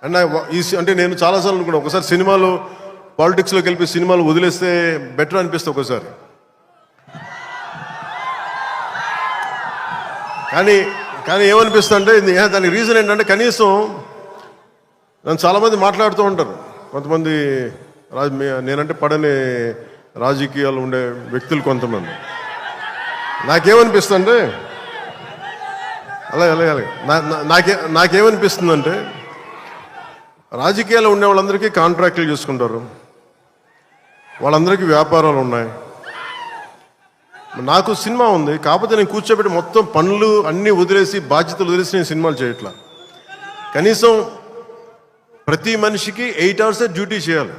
And అంటే నేను చాలాసార్లు అనుకున్నాను, ఒకసారి సినిమాలో పాలిటిక్స్లోకి వెళ్ళి సినిమాలు వదిలేస్తే బెటర్ అనిపిస్తుంది ఒకసారి. కానీ ఏమనిపిస్తుంది అంటే దానికి రీజన్ ఏంటంటే, కనీసం నన్ను చాలామంది మాట్లాడుతూ ఉంటారు, కొంతమంది నేనంటే పడని రాజకీయాలు ఉండే వ్యక్తులు కొంతమంది. నాకేమనిపిస్తుందంటే అలాగే నాకేమనిపిస్తుందంటే, రాజకీయాల్లో ఉండే వాళ్ళందరికీ కాంట్రాక్టులు చేసుకుంటారు, వాళ్ళందరికీ వ్యాపారాలు ఉన్నాయి. నాకు సినిమా ఉంది, కాకపోతే నేను కూర్చోబెట్టి మొత్తం పనులు అన్నీ వదిలేసి బాధ్యతలు వదిలేసి నేను సినిమాలు చేయట్లా. కనీసం ప్రతి మనిషికి 8 hours డ్యూటీ చేయాలి.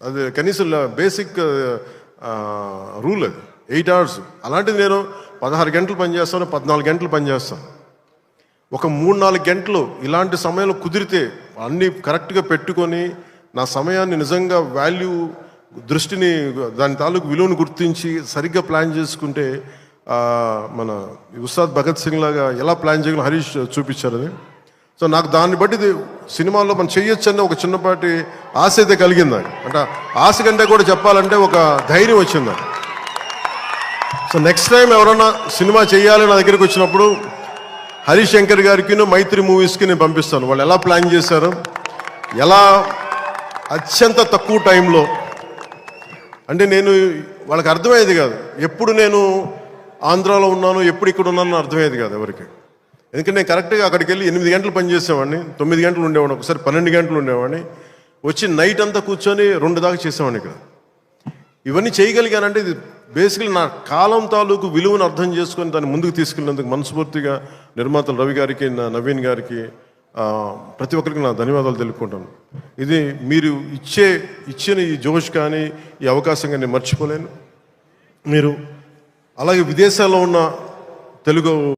అది కనీసం బేసిక్ రూల్, అది 8 hours. అలాంటిది నేను 16 గంటలు పనిచేస్తాను, 14 గంటలు పనిచేస్తాను. ఒక 3-4 గంటలు ఇలాంటి సమయంలో కుదిరితే అన్నీ కరెక్ట్గా పెట్టుకొని నా సమయాన్ని నిజంగా దృష్టిని దాని తాలూకు విలువను గుర్తించి సరిగ్గా ప్లాన్ చేసుకుంటే మన ఉస్తాద్ భగత్ సింగ్ లాగా ఎలా ప్లాన్ చేయగలం హరీష్ చూపించారు అది. సో నాకు దాన్ని బట్టి సినిమాల్లో మనం చేయొచ్చని ఒక చిన్నపాటి ఆశ అయితే కలిగింది నాకు. అంటే ఆశ కంటే కూడా చెప్పాలంటే ఒక ధైర్యం వచ్చింది. సో నెక్స్ట్ టైం ఎవరన్నా సినిమా చేయాలి నా దగ్గరికి వచ్చినప్పుడు హరీష్ శంకర్ గారికి మైత్రి మూవీస్కి నేను పంపిస్తాను. వాళ్ళు ఎలా ప్లాన్ చేశారు, ఎలా అత్యంత తక్కువ టైంలో, అంటే నేను వాళ్ళకి అర్థమయ్యేది కాదు. ఎప్పుడు నేను ఆంధ్రాలో ఉన్నాను, ఎప్పుడు ఇక్కడ ఉన్నాను అర్థమయ్యేది కాదు ఎవరికి. ఎందుకంటే నేను కరెక్ట్గా అక్కడికి వెళ్ళి 8 గంటలు పనిచేసేవాడిని, 9 గంటలు ఉండేవాడిని, ఒకసారి 12 గంటలు ఉండేవాడిని. వచ్చి నైట్ అంతా కూర్చొని 2 దాకా చేసేవాడిని ఇక్కడ. ఇవన్నీ చేయగలిగానంటే ఇది బేసికలీ నా కాలం తాలూకు విలువను అర్థం చేసుకొని దాన్ని ముందుకు తీసుకెళ్ళినందుకు మనస్ఫూర్తిగా నిర్మాతలు రవి గారికి, నవీన్ గారికి, ప్రతి ఒక్కరికి నా ధన్యవాదాలు తెలుపుకుంటాను. ఇది మీరు ఇచ్చిన ఈ జోష్ కానీ ఈ అవకాశం కానీ నేను మర్చిపోలేను. మీరు అలాగే విదేశాల్లో ఉన్న తెలుగు